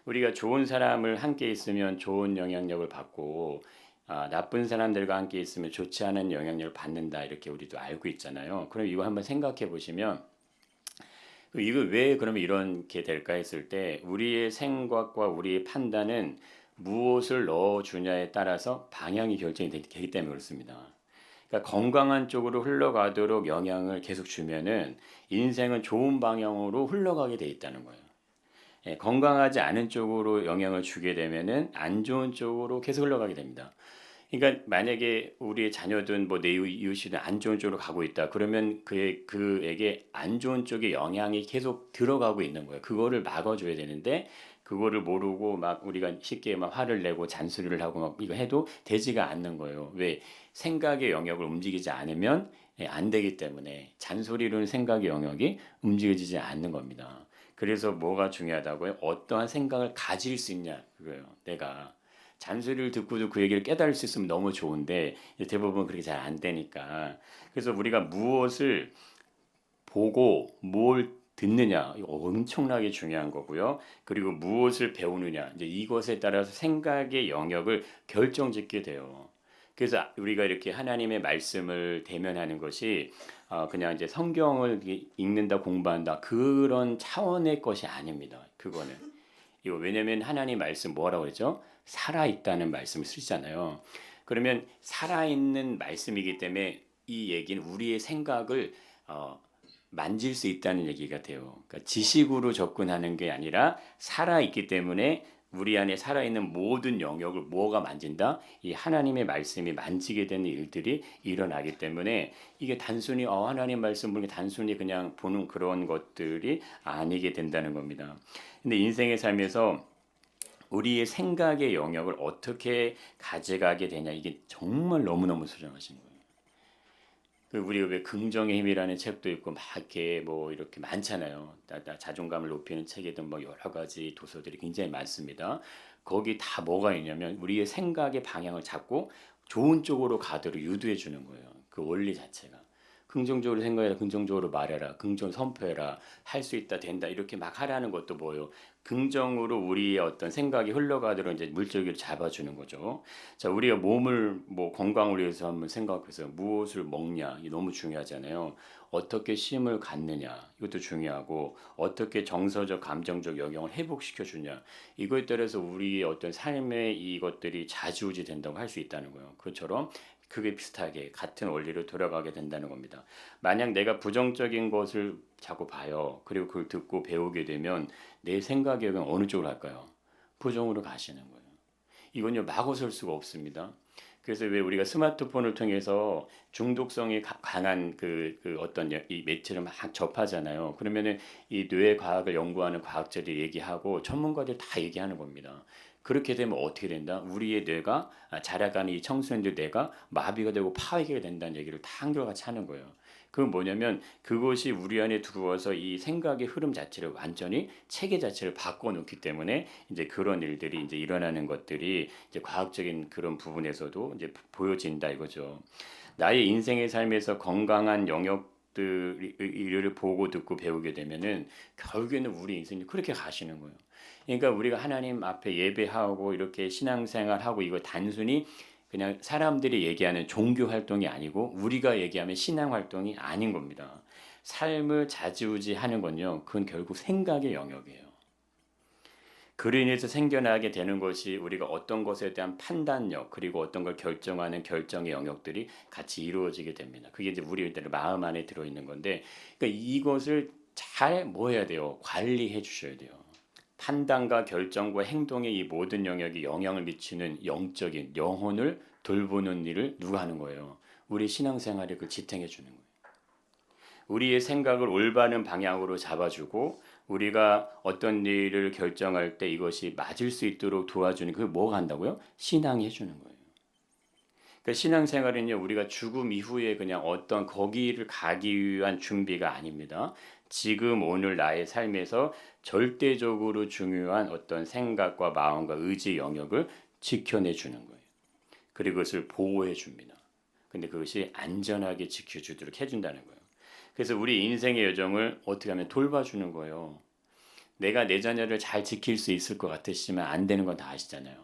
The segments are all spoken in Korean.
우리가 좋은 사람을 함께 있으면 좋은 영향력을 받고 나쁜 사람들과 함께 있으면 좋지 않은 영향력을 받는다 이렇게 우리도 알고 있잖아요. 그럼 이거 한번 생각해 보시면 이거 왜 그러면 이렇게 될까 했을 때 우리의 생각과 우리의 판단은 무엇을 넣어주냐에 따라서 방향이 결정이 되기 때문에 그렇습니다. 그러니까 건강한 쪽으로 흘러가도록 영향을 계속 주면은 인생은 좋은 방향으로 흘러가게 돼 있다는 거예요. 건강하지 않은 쪽으로 영향을 주게 되면은 안 좋은 쪽으로 계속 흘러가게 됩니다. 그러니까 만약에 우리의 자녀든 뭐 내 이웃이든 안 좋은 쪽으로 가고 있다. 그러면 그에게 안 좋은 쪽에 영향이 계속 들어가고 있는 거예요. 그거를 막아줘야 되는데 그거를 모르고 막 우리가 쉽게 막 화를 내고 잔소리를 하고 막 이거 해도 되지가 않는 거예요. 왜? 생각의 영역을 움직이지 않으면 안 되기 때문에 잔소리로는 생각의 영역이 움직여지지 않는 겁니다. 그래서 뭐가 중요하다고요? 어떠한 생각을 가질 수 있냐 그거예요. 내가 잔소리를 듣고도 그 얘기를 깨달을 수 있으면 너무 좋은데 대부분 그렇게 잘 안 되니까 그래서 우리가 무엇을 보고 뭘 듣느냐 이거 엄청나게 중요한 거고요. 그리고 무엇을 배우느냐 이제 이것에 따라서 생각의 영역을 결정짓게 돼요. 그래서 우리가 이렇게 하나님의 말씀을 대면하는 것이 그냥 이제 성경을 읽는다 공부한다 그런 차원의 것이 아닙니다. 그거는 이거 왜냐면 하나님 말씀 뭐라고 그러죠? 살아 있다는 말씀을 쓰잖아요. 그러면 살아 있는 말씀이기 때문에 이 얘기는 우리의 생각을 어, 만질 수 있다는 얘기가 돼요. 그러니까 지식으로 접근하는 게 아니라 살아 있기 때문에 우리 안에 살아있는 모든 영역을 뭐가 만진다? 이 하나님의 말씀이 만지게 되는 일들이 일어나기 때문에 이게 단순히 하나님 말씀 보는 게 단순히 그냥 보는 그런 것들이 아니게 된다는 겁니다. 근데 인생의 삶에서 우리의 생각의 영역을 어떻게 가져가게 되냐 이게 정말 너무너무 소중하신 거예요. 우리가 왜 긍정의 힘이라는 책도 있고 막 이렇게 뭐 이렇게 많잖아요. 자존감을 높이는 책이든 뭐 여러 가지 도서들이 굉장히 많습니다. 거기 다 뭐가 있냐면 우리의 생각의 방향을 잡고 좋은 쪽으로 가도록 유도해 주는 거예요. 그 원리 자체가. 긍정적으로 생각해라, 긍정적으로 말해라, 긍정 선포해라, 할 수 있다, 된다 이렇게 막 하라는 것도 뭐예요? 긍정으로 우리의 어떤 생각이 흘러가도록 이제 물줄기를 잡아주는 거죠. 자, 우리가 몸을 뭐 건강을 위해서 한번 생각해서 무엇을 먹냐 이 너무 중요하잖아요. 어떻게 쉼을 갖느냐 이것도 중요하고 어떻게 정서적 감정적 영역을 회복시켜 주냐 이거에 따라서 우리의 어떤 삶의 이것들이 좌지우지 된다고 할 수 있다는 거예요. 그처럼 그게 비슷하게 같은 원리로 돌아가게 된다는 겁니다. 만약 내가 부정적인 것을 자꾸 봐요. 그리고 그걸 듣고 배우게 되면 내 생각이 어느 쪽으로 갈까요? 부정으로 가시는 거예요. 이건요 막아설 수가 없습니다. 그래서 왜 우리가 스마트폰을 통해서 중독성이 강한 그 어떤 이 매체를 막 접하잖아요. 그러면은 이 뇌 과학을 연구하는 과학자들이 얘기하고 전문가들 다 얘기하는 겁니다. 그렇게 되면 어떻게 된다? 우리의 뇌가 자라가는 이 청소년들 뇌가 마비가 되고 파괴가 된다는 얘기를 다 한결같이 하는 거예요. 그건 뭐냐면 그것이 우리 안에 들어와서 이 생각의 흐름 자체를 완전히 체계 자체를 바꿔놓기 때문에 이제 그런 일들이 이제 일어나는 것들이 이제 과학적인 그런 부분에서도 이제 보여진다 이거죠. 나의 인생의 삶에서 건강한 영역들을 보고 듣고 배우게 되면은 결국에는 우리 인생이 그렇게 가시는 거예요. 그러니까 우리가 하나님 앞에 예배하고 이렇게 신앙생활하고 이거 단순히 그냥 사람들이 얘기하는 종교 활동이 아니고 우리가 얘기하면 신앙 활동이 아닌 겁니다. 삶을 좌지우지하는 건요. 그건 결국 생각의 영역이에요. 그로 인해서 생겨나게 되는 것이 우리가 어떤 것에 대한 판단력 그리고 어떤 걸 결정하는 결정의 영역들이 같이 이루어지게 됩니다. 그게 이제 우리 마음 안에 들어있는 건데 그러니까 이것을 잘 뭐 해야 돼요? 관리해 주셔야 돼요. 판단과 결정과 행동의 이 모든 영역이 영향을 미치는 영적인 영혼을 돌보는 일을 누가 하는 거예요? 우리 신앙생활에 그 지탱해 주는 거예요. 우리의 생각을 올바른 방향으로 잡아주고 우리가 어떤 일을 결정할 때 이것이 맞을 수 있도록 도와주는 그 뭐가 한다고요? 신앙이 해주는 거예요. 그러니까 신앙생활은요 우리가 죽음 이후에 그냥 어떤 거기를 가기 위한 준비가 아닙니다. 지금 오늘 나의 삶에서 절대적으로 중요한 어떤 생각과 마음과 의지 영역을 지켜내 주는 거예요. 그리고 그것을 보호해 줍니다. 근데 그것이 안전하게 지켜주도록 해준다는 거예요. 그래서 우리 인생의 여정을 어떻게 하면 돌봐주는 거예요. 내가 내 자녀를 잘 지킬 수 있을 것 같으시지만 안 되는 건 다 아시잖아요.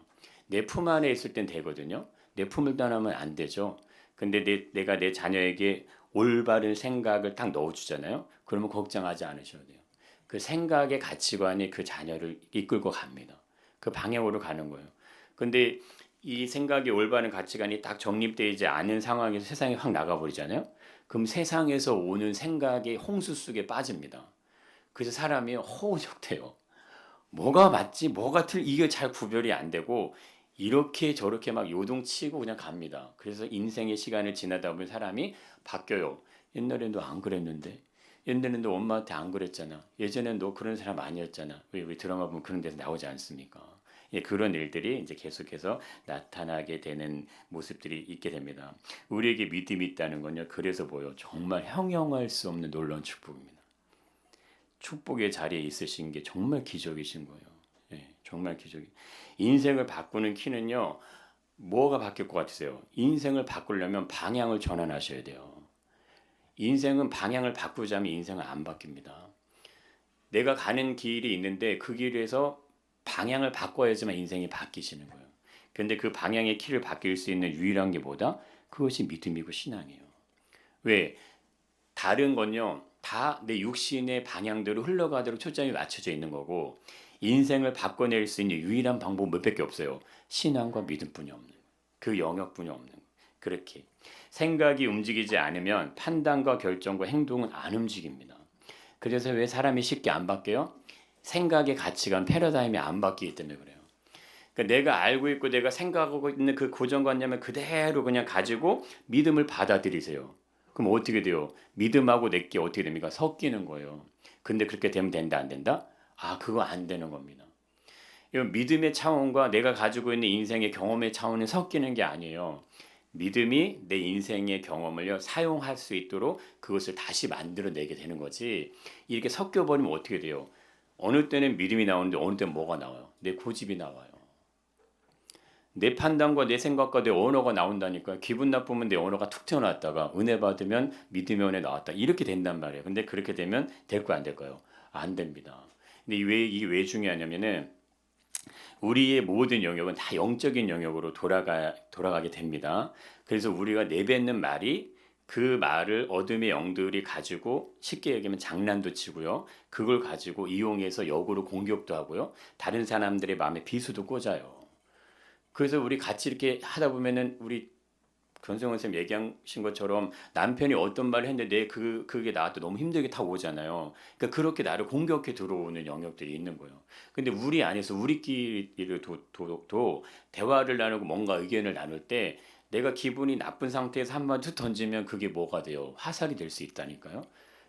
내 품 안에 있을 땐 되거든요. 내 품을 떠나면 안 되죠. 근데 내가 내 자녀에게 올바른 생각을 딱 넣어주잖아요. 그러면 걱정하지 않으셔도 돼요. 그 생각의 가치관이 그 자녀를 이끌고 갑니다. 그 방향으로 가는 거예요. 근데 이 생각이 올바른 가치관이 딱 정립되지 않은 상황에서 세상에 확 나가버리잖아요. 그럼 세상에서 오는 생각의 홍수 속에 빠집니다. 그래서 사람이 허우적대요. 뭐가 맞지, 뭐가 이게 잘 구별이 안 되고 이렇게 저렇게 막 요동치고 그냥 갑니다. 그래서 인생의 시간을 지나다 보면 사람이 바뀌어요. 옛날엔 너 안 그랬는데, 옛날엔 너 엄마한테 안 그랬잖아. 예전엔 너 그런 사람 아니었잖아. 왜 드라마 보면 그런 데서 나오지 않습니까? 예, 그런 일들이 이제 계속해서 나타나게 되는 모습들이 있게 됩니다. 우리에게 믿음이 있다는 건요. 그래서 뭐요? 정말 형용할 수 없는 놀라운 축복입니다. 축복의 자리에 있으신 게 정말 기적이신 거예요. 예, 정말 기적이. 인생을 바꾸는 키는요. 뭐가 바뀔 것 같으세요? 인생을 바꾸려면 방향을 전환하셔야 돼요. 인생은 방향을 바꾸자면 인생은 안 바뀝니다. 내가 가는 길이 있는데 그 길에서 방향을 바꿔야지만 인생이 바뀌시는 거예요. 그런데 그 방향의 키를 바뀔 수 있는 유일한 게 뭐다? 그것이 믿음이고 신앙이에요. 왜? 다른 건요. 다 내 육신의 방향대로 흘러가도록 초점이 맞춰져 있는 거고 인생을 바꿔낼 수 있는 유일한 방법 몇 밖에 없어요. 신앙과 믿음뿐이 없는 그 영역뿐이 없는 그렇게 생각이 움직이지 않으면 판단과 결정과 행동은 안 움직입니다. 그래서 왜 사람이 쉽게 안 바뀌어요? 생각의 가치관, 패러다임이 안 바뀌기 때문에 그래요. 그러니까 내가 알고 있고 내가 생각하고 있는 그 고정관념을 그대로 그냥 가지고 믿음을 받아들이세요. 그럼 어떻게 돼요? 믿음하고 내게 어떻게 됩니까? 섞이는 거예요. 근데 그렇게 되면 된다, 안 된다? 아, 그거 안 되는 겁니다. 이 믿음의 차원과 내가 가지고 있는 인생의 경험의 차원은 섞이는 게 아니에요. 믿음이 내 인생의 경험을 사용할 수 있도록 그것을 다시 만들어내게 되는 거지. 이렇게 섞여버리면 어떻게 돼요? 어느 때는 믿음이 나오는데 어느 때는 뭐가 나와요? 내 고집이 나와요. 내 판단과 내 생각과 내 언어가 나온다니까. 기분 나쁘면 내 언어가 툭 튀어나왔다가 은혜 받으면 믿음의 은혜 나왔다. 이렇게 된단 말이에요. 근데 그렇게 되면 될까요, 안 될까요? 안 됩니다. 근데 이게 왜 중요하냐면은 우리의 모든 영역은 다 영적인 영역으로 돌아가게 됩니다. 그래서 우리가 내뱉는 말이 그 말을 어둠의 영들이 가지고 쉽게 얘기하면 장난도 치고요. 그걸 가지고 이용해서 역으로 공격도 하고요. 다른 사람들의 마음에 비수도 꽂아요. 그래서 우리 같이 이렇게 하다 보면은 우리 권성원 선생님 얘기하신 것처럼 남편이 어떤 말을 했는데 그게 나한테 너무 힘들게 다 오잖아요. 그러니까 그렇게 나를 공격해 들어오는 영역들이 있는 거예요. 근데 우리 안에서 우리끼리 도 대화를 나누고 뭔가 의견을 나눌 때 내가 기분이 나쁜 상태에서 한마디 던지면 그게 뭐가 돼요? 화살이 될 수 있다니까요.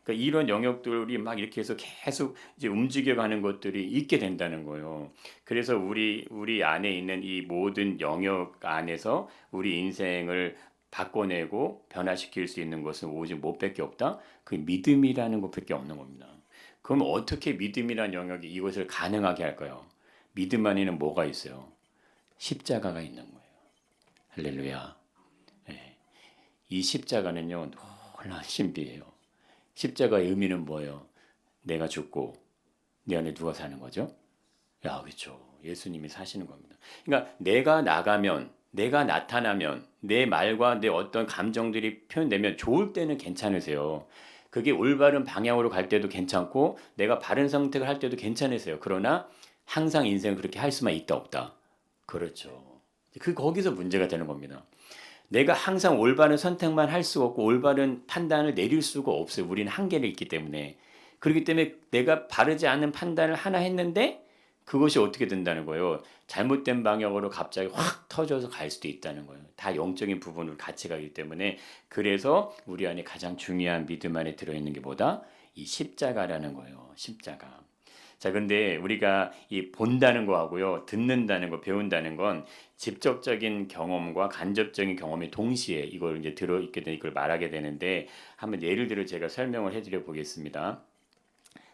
그러니까 이런 영역들이 막 이렇게 해서 계속 이제 움직여가는 것들이 있게 된다는 거예요. 그래서 우리 안에 있는 이 모든 영역 안에서 우리 인생을 바꿔내고 변화시킬 수 있는 것은 오직 뭐밖에 없다? 그 믿음이라는 것밖에 없는 겁니다. 그럼 어떻게 믿음이라는 영역이 이것을 가능하게 할까요? 믿음 안에는 뭐가 있어요? 십자가가 있는 거예요. 할렐루야. 예. 이 십자가는요, 놀라운 신비예요. 십자가의 의미는 뭐예요? 내가 죽고 내 안에 누가 사는 거죠? 야, 그렇죠. 예수님이 사시는 겁니다. 그러니까 내가 나가면, 내가 나타나면, 내 말과 내 어떤 감정들이 표현되면 좋을 때는 괜찮으세요. 그게 올바른 방향으로 갈 때도 괜찮고 내가 바른 선택을 할 때도 괜찮으세요. 그러나 항상 인생은 그렇게 할 수만 있다 없다. 그렇죠. 거기서 문제가 되는 겁니다. 내가 항상 올바른 선택만 할 수 없고 올바른 판단을 내릴 수가 없어요. 우리는 한계를 있기 때문에. 그렇기 때문에 내가 바르지 않은 판단을 하나 했는데 그것이 어떻게 된다는 거예요. 잘못된 방향으로 갑자기 확 터져서 갈 수도 있다는 거예요. 다 영적인 부분으로 같이 가기 때문에 그래서 우리 안에 가장 중요한 믿음 안에 들어있는 게 뭐다? 이 십자가라는 거예요. 십자가. 자, 근데 우리가 이 본다는 거하고요, 듣는다는 거, 배운다는 건 직접적인 경험과 간접적인 경험이 동시에 이걸 이제 들어있게 되는 이걸 말하게 되는데 한번 예를 들어 제가 설명을 해드려 보겠습니다.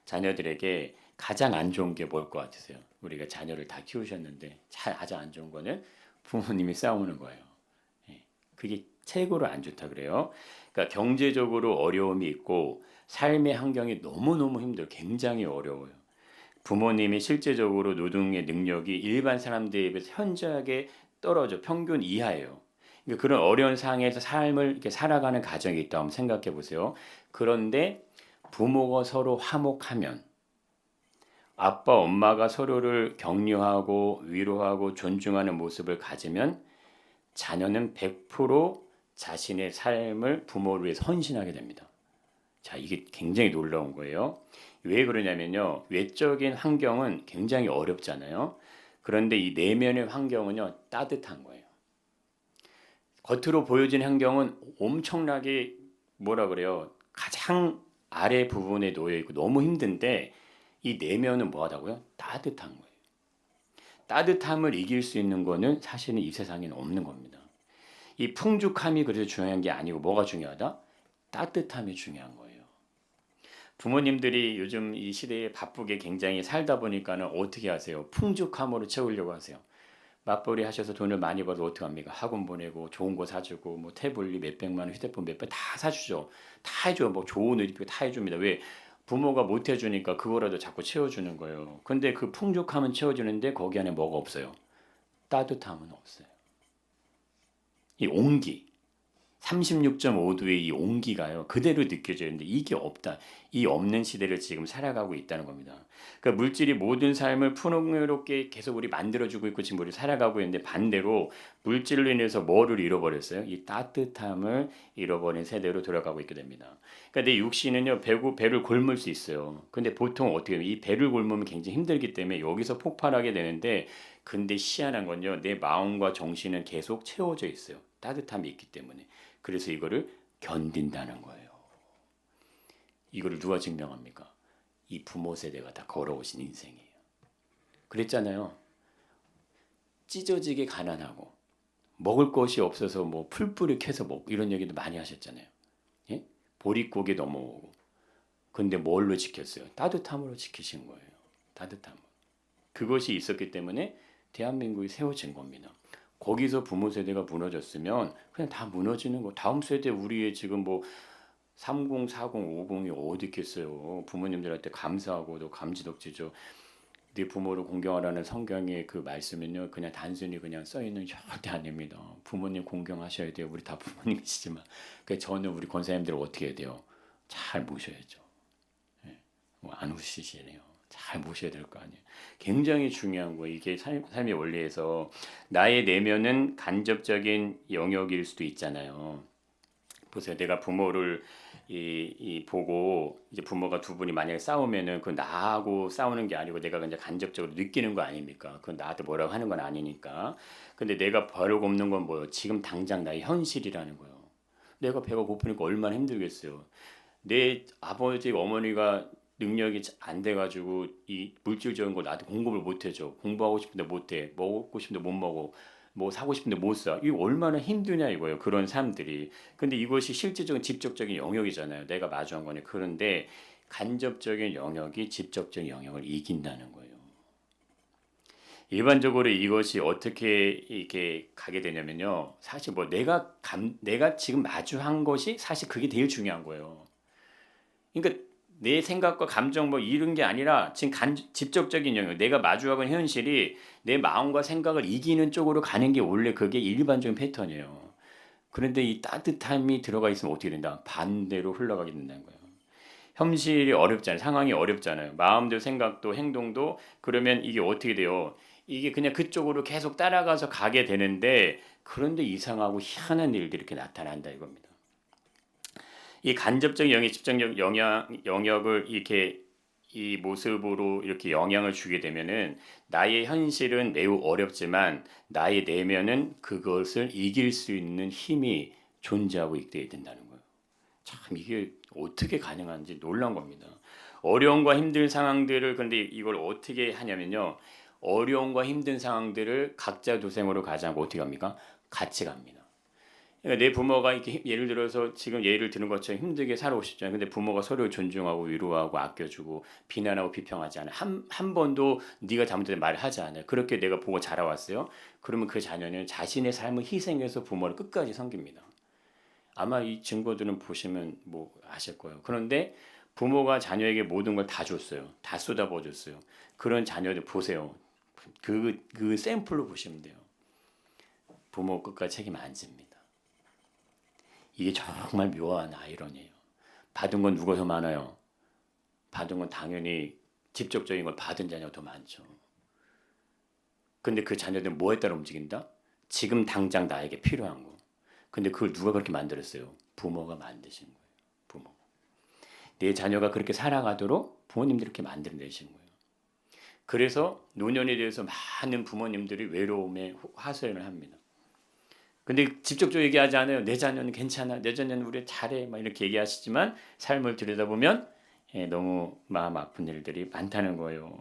자녀들에게 가장 안 좋은 게 뭘 것 같으세요? 우리가 자녀를 다 키우셨는데 가장 안 좋은 거는 부모님이 싸우는 거예요. 예, 그게 최고로 안 좋다 그래요. 그러니까 경제적으로 어려움이 있고 삶의 환경이 너무너무 힘들어요. 굉장히 어려워요. 부모님이 실제적으로 노동의 능력이 일반 사람들에 비해서 현저하게 떨어져 평균 이하예요. 그러니까 그런 어려운 상황에서 삶을 이렇게 살아가는 가정이 있다고 한번 생각해 보세요. 그런데 부모가 서로 화목하면 아빠, 엄마가 서로를 격려하고 위로하고 존중하는 모습을 가지면 자녀는 100% 자신의 삶을 부모를 위해서 헌신하게 됩니다. 자, 이게 굉장히 놀라운 거예요. 왜 그러냐면요. 외적인 환경은 굉장히 어렵잖아요. 그런데 이 내면의 환경은요, 따뜻한 거예요. 겉으로 보여진 환경은 엄청나게 뭐라 그래요? 가장 아래 부분에 놓여 있고 너무 힘든데 이 내면은 뭐하다고요? 따뜻한 거예요. 따뜻함을 이길 수 있는 거는 사실은 이 세상에는 없는 겁니다. 이 풍족함이 그래서 중요한 게 아니고 뭐가 중요하다? 따뜻함이 중요한 거예요. 부모님들이 요즘 이 시대에 바쁘게 굉장히 살다 보니까는 어떻게 하세요? 풍족함으로 채우려고 하세요. 맞벌이 하셔서 돈을 많이 벌어서 어떻게 합니까? 학원 보내고 좋은 거 사주고 뭐 태블릿 몇백만 원, 휴대폰 몇백 다 사주죠. 다 해줘요. 뭐 좋은 옷 입고 다 해줍니다. 왜? 부모가 못 해주니까 그거라도 자꾸 채워주는 거예요. 근데 그 풍족함은 채워주는데 거기 안에 뭐가 없어요? 따뜻함은 없어요. 이 온기. 36.5도의 이 온기가요 그대로 느껴져야 되는데 이게 없다. 이 없는 시대를 지금 살아가고 있다는 겁니다. 그러니까 물질이 모든 삶을 풍요롭게 계속 우리 만들어주고 있고 지금 우리 살아가고 있는데 반대로 물질로 인해서 뭐를 잃어버렸어요? 이 따뜻함을 잃어버린 세대로 돌아가고 있게 됩니다. 그러니까 내 육신은요 배를 곪을 수 있어요. 근데 보통 어떻게 해요? 이 배를 곪으면 굉장히 힘들기 때문에 여기서 폭발하게 되는데 근데 희한한 건요 내 마음과 정신은 계속 채워져 있어요. 따뜻함이 있기 때문에. 그래서 이거를 견딘다는 거예요. 이거를 누가 증명합니까? 이 부모 세대가 다 걸어오신 인생이에요. 그랬잖아요. 찢어지게 가난하고 먹을 것이 없어서 뭐 풀뿌리 캐서 먹고 이런 얘기도 많이 하셨잖아요. 예? 보릿고개 넘어오고. 근데 뭘로 지켰어요? 따뜻함으로 지키신 거예요. 따뜻함. 그것이 있었기 때문에 대한민국이 세워진 겁니다. 거기서 부모 세대가 무너졌으면 그냥 다 무너지는 거. 다음 세대 우리의 지금 뭐 30, 40, 50이 어디 있겠어요. 부모님들한테 감사하고도 감지덕지죠. 네 부모를 공경하라는 성경의 그 말씀은요. 그냥 단순히 그냥 써 있는 절대 아닙니다. 부모님 공경하셔야 돼요. 우리 다 부모님이시지만. 그 저는 우리 권사님들을 어떻게 해야 돼요? 잘 모셔야죠. 예. 안 우시시네요. 잘 모셔야 될 거 아니에요. 굉장히 중요한 거예요. 이게 삶의 원리에서 나의 내면은 간접적인 영역일 수도 있잖아요. 보세요. 내가 부모를 보고 이제 부모가 두 분이 만약에 싸우면은 그 나하고 싸우는 게 아니고 내가 그냥 간접적으로 느끼는 거 아닙니까? 그건 나한테 뭐라고 하는 건 아니니까. 근데 내가 버릇 없는 건 뭐예요? 지금 당장 나의 현실이라는 거예요. 내가 배가 고프니까 얼마나 힘들겠어요. 내 아버지 어머니가 능력이 안 돼가지고 이 물질적인 거 나한테 공급을 못 해줘. 공부하고 싶은데 못 해. 먹고 싶은데 못 먹어. 뭐 사고 싶은데 못 사. 이게 얼마나 힘드냐 이거예요. 그런 사람들이. 근데 이것이 실질적인 직접적인 영역이잖아요. 내가 마주한 거네. 그런데 간접적인 영역이 직접적인 영역을 이긴다는 거예요. 일반적으로 이것이 어떻게 이렇게 가게 되냐면요. 사실 뭐 내가 지금 마주한 것이 사실 그게 제일 중요한 거예요. 그러니까 내 생각과 감정 뭐 이런 게 아니라 지금 직접적인 영역, 내가 마주하고 있는 현실이 내 마음과 생각을 이기는 쪽으로 가는 게 원래 그게 일반적인 패턴이에요. 그런데 이 따뜻함이 들어가 있으면 어떻게 된다? 반대로 흘러가게 된다는 거예요. 현실이 어렵잖아요. 상황이 어렵잖아요. 마음도 생각도 행동도 그러면 이게 어떻게 돼요? 이게 그냥 그쪽으로 계속 따라가서 가게 되는데 그런데 이상하고 희한한 일들이 이렇게 나타난다 이겁니다. 이 간접적 영역, 직접적 영역을 이렇게 이 모습으로 이렇게 영향을 주게 되면은 나의 현실은 매우 어렵지만 나의 내면은 그것을 이길 수 있는 힘이 존재하고 있게 된다는 거예요. 참 이게 어떻게 가능한지 놀란 겁니다. 어려움과 힘든 상황들을 근데 이걸 어떻게 하냐면요. 어려움과 힘든 상황들을 각자 도생으로 가지 않고 어떻게 합니까? 같이 갑니다. 그러니까 내 부모가 이렇게 예를 들어서 지금 예를 드는 것처럼 힘들게 살아오셨잖아요. 근데 부모가 서로 존중하고 위로하고 아껴주고 비난하고 비평하지 않아요. 한 번도 네가 잘못된 말을 하지 않아요. 그렇게 내가 보고 자라왔어요. 그러면 그 자녀는 자신의 삶을 희생해서 부모를 끝까지 섬깁니다. 아마 이 증거들은 보시면 뭐 아실 거예요. 그런데 부모가 자녀에게 모든 걸 다 줬어요. 다 쏟아부어 줬어요. 그런 자녀들 보세요. 그 샘플로 보시면 돼요. 부모 끝까지 책임 안 집니다. 이게 정말 묘한 아이러니예요. 받은 건 누가 더 많아요? 받은 건 당연히 직접적인 걸 받은 자녀가 더 많죠. 근데 그 자녀들은 뭐에 따라 움직인다? 지금 당장 나에게 필요한 거. 근데 그걸 누가 그렇게 만들었어요? 부모가 만드신 거예요. 부모. 내 자녀가 그렇게 살아가도록 부모님들이 이렇게 만들어내신 거예요. 그래서 노년에 대해서 많은 부모님들이 외로움에 하소연을 합니다. 근데 직접적으로 얘기하지 않아요. 내 자녀는 괜찮아. 내 자녀는 우리 잘해. 막 이렇게 얘기하시지만 삶을 들여다보면 너무 마음 아픈 일들이 많다는 거예요.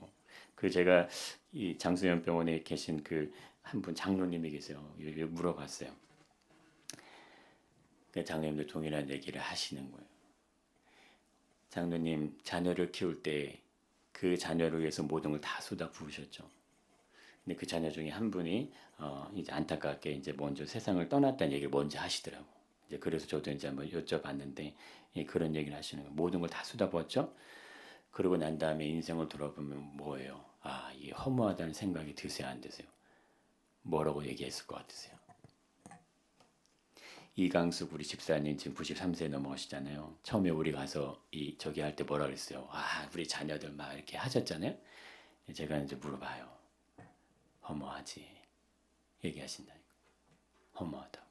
그 제가 이 장수연 병원에 계신 그 한 분 장로님이 계세요. 물어봤어요. 그 장로님도 동일한 얘기를 하시는 거예요. 장로님 자녀를 키울 때 그 자녀를 위해서 모든 걸 다 쏟아 부으셨죠. 근데 그 자녀 중에 한 분이 이제 안타깝게 이제 먼저 세상을 떠났다는 얘기를 먼저 하시더라고. 이제 그래서 저도 이제 한번 여쭤봤는데 그런 얘기를 하시는 거예요. 모든 걸 다 쏟아부었죠. 그러고 난 다음에 인생을 돌아보면 뭐예요? 아, 이게 허무하다는 생각이 드세요, 안 드세요? 뭐라고 얘기했을 것 같으세요? 이강숙 우리 집사님 지금 93세 넘어가시잖아요. 처음에 우리 가서 저기 할 때 뭐라 그랬어요? 아, 우리 자녀들 막 이렇게 하셨잖아요. 제가 이제 물어봐요. 허무하지? 얘기하신다니까. 허무하다.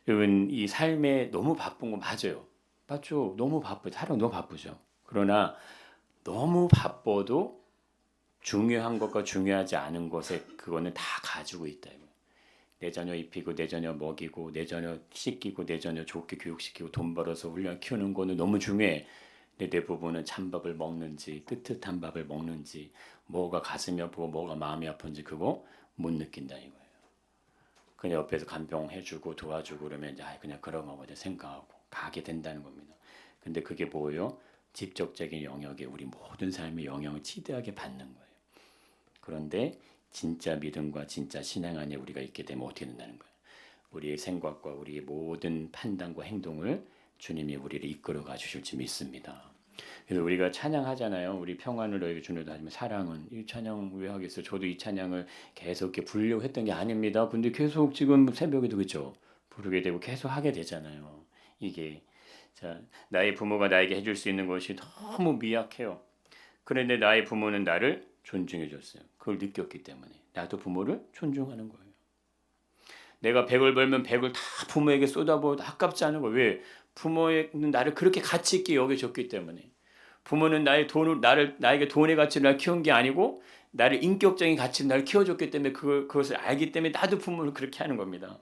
여러분 이 삶에 너무 바쁜 거 맞아요. 맞죠? 너무 바쁘죠. 사람 너무 바쁘죠. 그러나 너무 바빠도 중요한 것과 중요하지 않은 것에 그거는 다 가지고 있다. 내 자녀 입히고 내 자녀 먹이고 내 자녀 씻기고 내 자녀 좋게 교육시키고 돈 벌어서 훈련 키우는 거는 너무 중요해. 근데 대부분은 찬밥을 먹는지 뜨뜻한 밥을 먹는지 뭐가 가슴이 아프고 뭐가 마음이 아픈지 그거 못 느낀다 이거예요. 그냥 옆에서 간병해주고 도와주고 그러면 이제 그냥 그런 거 보자 생각하고 가게 된다는 겁니다. 근데 그게 뭐예요? 직접적인 영역에 우리 모든 삶의 영향을 지대하게 받는 거예요. 그런데 진짜 믿음과 진짜 신앙 안에 우리가 있게 되면 어떻게 된다는 거예요? 우리의 생각과 우리의 모든 판단과 행동을 주님이 우리를 이끌어가 주실지 믿습니다. 그래서 우리가 찬양하잖아요. 우리 평안을 너에게 주노다 하지만 사랑은 이 찬양 왜 하겠어요? 저도 이 찬양을 계속 이렇게 부르려고 했던 게 아닙니다. 근데 계속 지금 새벽에도 그렇죠. 부르게 되고 계속 하게 되잖아요. 이게 자 나의 부모가 나에게 해줄 수 있는 것이 너무 미약해요. 그런데 나의 부모는 나를 존중해 줬어요. 그걸 느꼈기 때문에 나도 부모를 존중하는 거예요. 내가 100을 벌면 100을 다 부모에게 쏟아부어도 아깝지 않은 거예요. 왜? 부모는 나를 그렇게 가치 있게 여겨줬기 때문에. 부모는 나에게 돈의 가치를 날 키운 게 아니고 나를 인격적인 가치를 날 키워줬기 때문에 그것을 알기 때문에 나도 부모를 그렇게 하는 겁니다.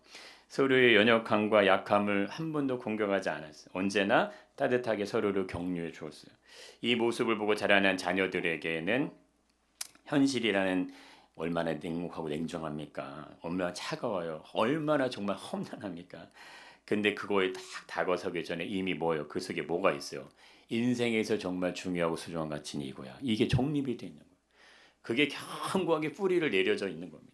서로의 연약함과 약함을 한 번도 공격하지 않았어요. 언제나 따뜻하게 서로를 격려해 주었어요. 이 모습을 보고 자라난 자녀들에게는 현실이라는 얼마나 냉혹하고 냉정합니까? 얼마나 차가워요. 얼마나 정말 험난합니까? 근데 그거에 딱 다가서기 전에 이미 뭐예요? 그 속에 뭐가 있어요? 인생에서 정말 중요하고 소중한 가치는 이거야. 이게 정립이 되어 있는 거예요. 그게 견고하게 뿌리를 내려져 있는 겁니다.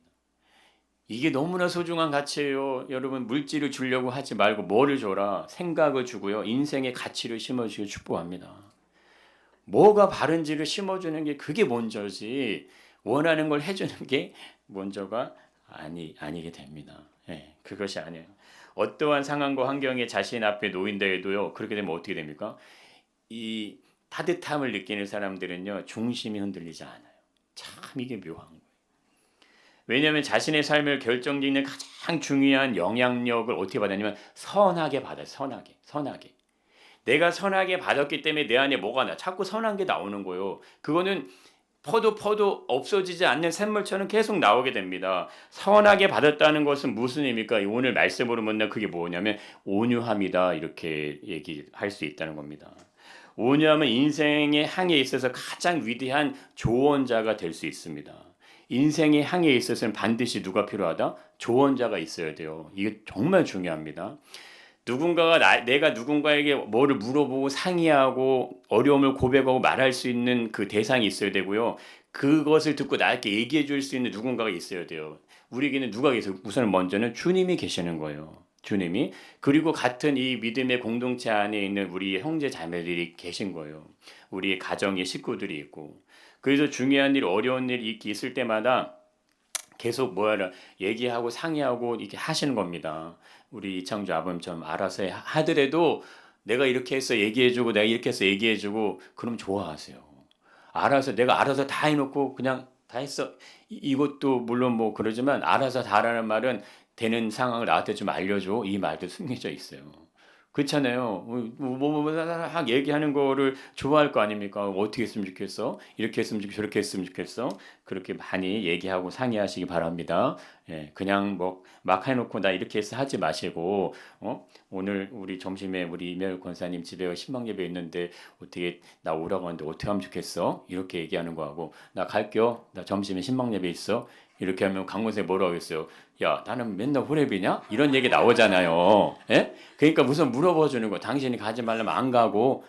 이게 너무나 소중한 가치예요. 여러분 물질을 주려고 하지 말고 뭐를 줘라? 생각을 주고요. 인생의 가치를 심어주시고 축복합니다. 뭐가 바른지를 심어주는 게 그게 먼저지 원하는 걸 해주는 게 먼저가 아니게 됩니다. 그것이 아니에요. 어떠한 상황과 환경에 자신 앞에 놓인다 해도요. 그렇게 되면 어떻게 됩니까? 이 따뜻함을 느끼는 사람들은요. 중심이 흔들리지 않아요. 참 이게 묘한 거예요. 왜냐하면 자신의 삶을 결정짓는 가장 중요한 영향력을 어떻게 받았냐면 선하게 받아요. 선하게. 내가 선하게 받았기 때문에 내 안에 뭐가 나? 자꾸 선한 게 나오는 거예요. 그거는 퍼도 없어지지 않는 샘물처럼 계속 나오게 됩니다. 선하게 받았다는 것은 무슨 의미입니까? 오늘 말씀으로 본다 그게 뭐냐면 온유함이다 이렇게 얘기할 수 있다는 겁니다. 온유함은 인생의 항해에 있어서 가장 위대한 조언자가 될 수 있습니다. 인생의 항해에 있어서는 반드시 누가 필요하다? 조언자가 있어야 돼요. 이게 정말 중요합니다. 내가 누군가에게 뭐를 물어보고 상의하고 어려움을 고백하고 말할 수 있는 그 대상이 있어야 되고요. 그것을 듣고 나에게 얘기해 줄 수 있는 누군가가 있어야 돼요. 우리에게는 누가 계세요? 우선 먼저는 주님이 계시는 거예요. 주님이. 그리고 같은 이 믿음의 공동체 안에 있는 우리 형제 자매들이 계신 거예요. 우리의 가정의 식구들이 있고. 그래서 중요한 일, 어려운 일이 있을 때마다 계속 뭐야라 얘기하고 상의하고 이렇게 하시는 겁니다. 우리 이창주 아버님처럼 알아서 하더라도 내가 이렇게 해서 얘기해주고 내가 이렇게 해서 얘기해주고 그럼 좋아하세요. 알아서 내가 알아서 다 해놓고 그냥 다 했어. 이것도 물론 뭐 그러지만 알아서 다 하라는 말은 되는 상황을 나한테 좀 알려줘. 이 말도 숨겨져 있어요. 그렇잖아요. 막 얘기하는 거를 좋아할 거 아닙니까? 어떻게 했으면 좋겠어? 이렇게 했으면 좋겠어? 저렇게 했으면 좋겠어? 그렇게 많이 얘기하고 상의하시기 바랍니다. 예, 그냥 뭐 막 해놓고 나 이렇게 해서 하지 마시고, 오늘 우리 점심에 우리 이mer 권사님 집에 신방예배 있는데 어떻게 나 오라고 하는데 어떻게 하면 좋겠어? 이렇게 얘기하는 거하고 나 갈게요. 나 점심에 신방예배 있어. 이렇게 하면 강원생 뭐라고 했어요? 야, 나는 맨날 호랩이냐? 이런 얘기 나오잖아요. 예? 그러니까 무슨 물어봐 주는 거. 당신이 가지 말라면 안 가고,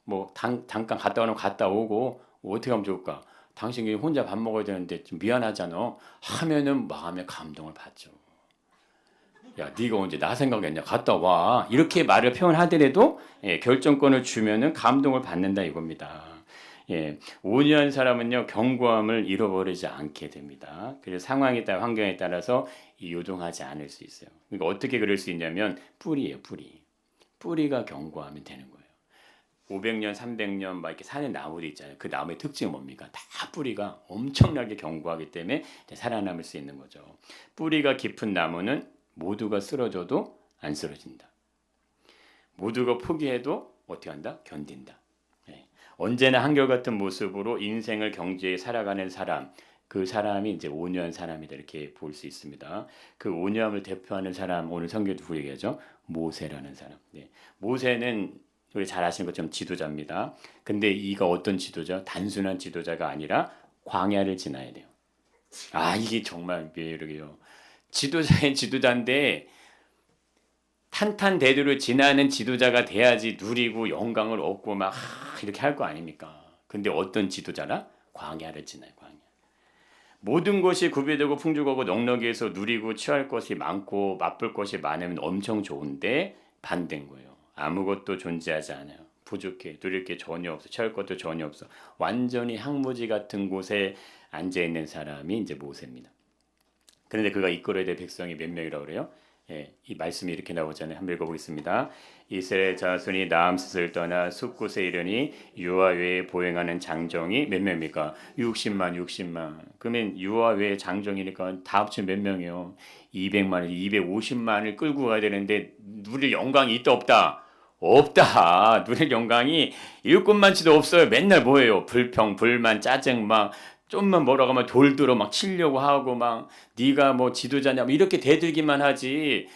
뭐, 잠깐 갔다 오면 갔다 오고, 어떻게 하면 좋을까? 당신이 혼자 밥 먹어야 되는데 좀 미안하잖아. 하면은 마음에 감동을 받죠. 야, 네가 언제 나 생각했냐? 갔다 와. 이렇게 말을 표현하더라도 결정권을 주면은 감동을 받는다 이겁니다. 예, 온유한 사람은요 견고함을 잃어버리지 않게 됩니다. 그래서 상황에 따라 환경에 따라서 요동하지 않을 수 있어요. 그러니까 어떻게 그럴 수 있냐면 뿌리예요, 뿌리. 뿌리가 견고하면 되는 거예요. 500년, 300년 막 이렇게 사는 나무도 있잖아요. 그 나무의 특징은 뭡니까? 다 뿌리가 엄청나게 견고하기 때문에 살아남을 수 있는 거죠. 뿌리가 깊은 나무는 모두가 쓰러져도 안 쓰러진다. 모두가 포기해도 어떻게 한다? 견딘다. 언제나 한결같은 모습으로 인생을 경주에 살아가는 사람, 그 사람이 이제 온유한 사람이다 이렇게 볼 수 있습니다. 그 온유함을 대표하는 사람 오늘 성경도 그 얘기하죠. 모세라는 사람. 네. 모세는 우리 잘 아시는 것처럼 지도자입니다. 근데 이가 어떤 지도자? 단순한 지도자가 아니라 광야를 지나야 돼요. 아 이게 정말 매력이에요. 지도자인 지도자인데 탄탄대로를 지나는 지도자가 돼야지 누리고 영광을 얻고 막 이렇게 할 거 아닙니까? 근데 어떤 지도자라? 광야를 지나요. 광야. 모든 것이 구비되고 풍족하고 넉넉해서 누리고 취할 것이 많고 맛볼 것이 많으면 엄청 좋은데 반대인 거예요. 아무것도 존재하지 않아요. 부족해. 누릴 게 전혀 없어. 취할 것도 전혀 없어. 완전히 항무지 같은 곳에 앉아 있는 사람이 이제 모세입니다. 그런데 그가 이끌어야 될 백성이 몇 명이라고 그래요? 예, 이 말씀이 이렇게 나오잖아요. 한번 읽어보겠습니다. 이스라엘 자손이 남스를 떠나 숲곳에 이르니 유아 외에 보행하는 장정이 몇 명입니까? 60만. 그러면 유아 외에 장정이니까 다 합치면 몇 명이요? 200만, 250만을 끌고 가야 되는데 누릴 영광이 있다 없다? 없다. 누릴 영광이 일꾼만치도 없어요. 맨날 뭐예요? 불평, 불만, 짜증 막 좀만 뭐라고 하면 돌들어 막 치려고 하고 막 네가 뭐 지도자냐 뭐 이렇게 대들기만 하지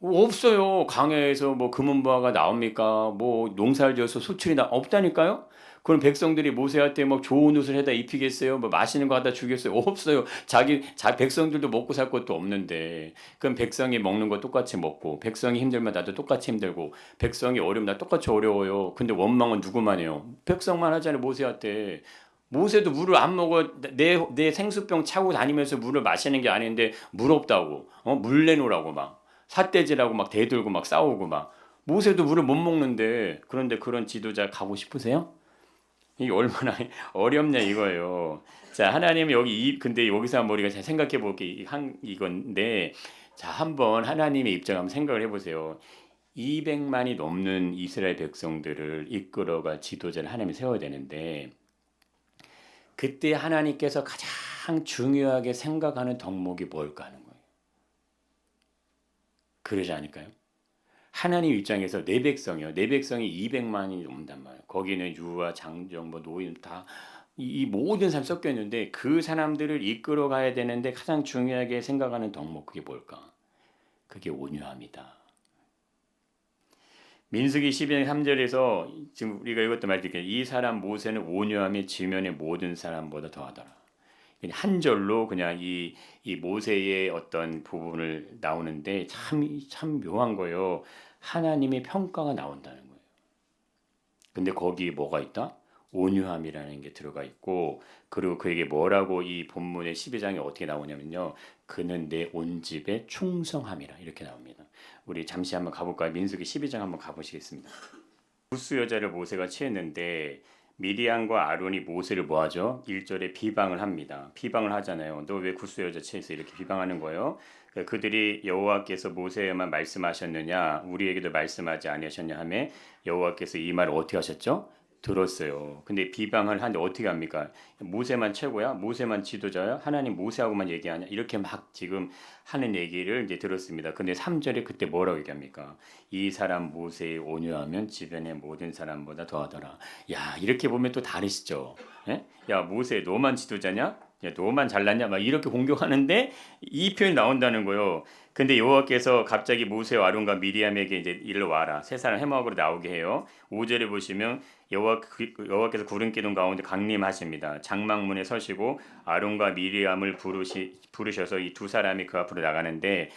없어요. 강야에서 뭐 금은보화가 나옵니까? 뭐 농사를 지어서 소출이 없다니까요. 그럼 백성들이 모세한테 막 좋은 옷을 해다 입히겠어요? 뭐 맛있는 거 하다 주겠어요? 없어요. 자 백성들도 먹고 살 것도 없는데 그럼 백성이 먹는 거 똑같이 먹고 백성이 힘들면 나도 똑같이 힘들고 백성이 어려우면 나 똑같이 어려워요. 근데 원망은 누구만 해요? 백성만 하잖아요. 모세한테. 모세도 물을 안 먹어. 내 생수병 차고 다니면서 물을 마시는 게 아닌데 물 없다고. 물 내놓으라고 막. 삿대질하고 막 대들고 막 싸우고 막. 모세도 물을 못 먹는데 그런데 그런 지도자 가고 싶으세요? 이게 얼마나 어렵냐 이거예요. 자, 하나님 여기 근데 여기서 한번 우리가 잘 생각해 볼 게 이건데 자, 한번 하나님의 입장 한번 생각을 해 보세요. 200만이 넘는 이스라엘 백성들을 이끌어갈 지도자를 하나님이 세워야 되는데 그때 하나님께서 가장 중요하게 생각하는 덕목이 뭘까 하는 거예요. 그러지 않을까요? 하나님 입장에서 내 백성이요. 내 백성이 200만이 넘는단 말이에요. 거기는 유아, 장정, 뭐 노인 다 이 모든 사람 섞여 있는데 그 사람들을 이끌어 가야 되는데 가장 중요하게 생각하는 덕목 그게 뭘까? 그게 온유함이다. 민수기 12장 3절에서 지금 우리가 이것도 말드릴게요. 이 사람 모세는 온유함이 지면의 모든 사람보다 더하더라. 한 절로 그냥 이 모세의 어떤 부분을 나오는데 참 묘한 거예요. 하나님의 평가가 나온다는 거예요. 근데 거기에 뭐가 있다? 온유함이라는 게 들어가 있고, 그리고 그에게 뭐라고 이 본문의 12장에 어떻게 나오냐면요. 그는 내 온 집에 충성함이라 이렇게 나옵니다. 우리 잠시 한번 가볼까요? 민수기 12장 한번 가보시겠습니다. 구스 여자를 모세가 취했는데 미리암과 아론이 모세를 뭐하죠? 1절에 비방을 합니다. 비방을 하잖아요. 너 왜 구스 여자 취해서 이렇게 비방하는 거예요? 그들이 여호와께서 모세에만 말씀하셨느냐 우리에게도 말씀하지 아니하셨냐 하며 여호와께서 이 말을 어떻게 하셨죠? 들었어요. 근데 비방을 하는데 어떻게 합니까? 모세만 최고야? 모세만 지도자야? 하나님 모세하고만 얘기하냐? 이렇게 막 지금 하는 얘기를 이제 들었습니다. 근데 3절에 그때 뭐라고 얘기합니까? 이 사람 모세의 온유하면 주변의 모든 사람보다 더하더라. 야, 이렇게 보면 또 다르시죠? 예? 야, 모세 너만 지도자냐? 야, 너만 잘났냐? 막 이렇게 공격하는데 이 표현이 나온다는 거예요. 근데 여호와께서 갑자기 모세와 아론과 미리암에게 이제 일로 와라. 세 사람 해막으로 나오게 해요. 5절에 보시면 여호와께서 구름 기둥 가운데 강림하십니다. 장막문에 서시고 아론과 미리암을 부르셔서 이 두 사람이 그 앞으로 나가는데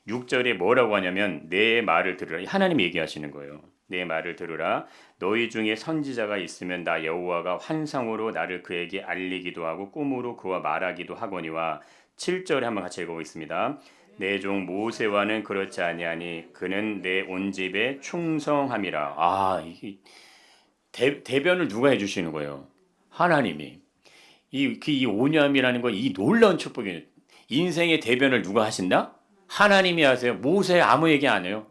6절에 뭐라고 하냐면 내 말을 들으라. 하나님이 얘기하시는 거예요. 내 말을 들으라. 너희 중에 선지자가 있으면 나 여호와가 환상으로 나를 그에게 알리기도 하고 꿈으로 그와 말하기도 하거니와 7절에 한번 같이 읽어보겠습니다. 내 종 모세와는 그렇지 아니하니 그는 내 온 집에 충성함이라. 아, 이 대변을 누가 해주시는 거예요? 하나님이. 이 온유함이라는 거, 이 놀라운 축복이에요. 인생의 대변을 누가 하신다? 하나님이 하세요. 모세 아무 얘기 안 해요.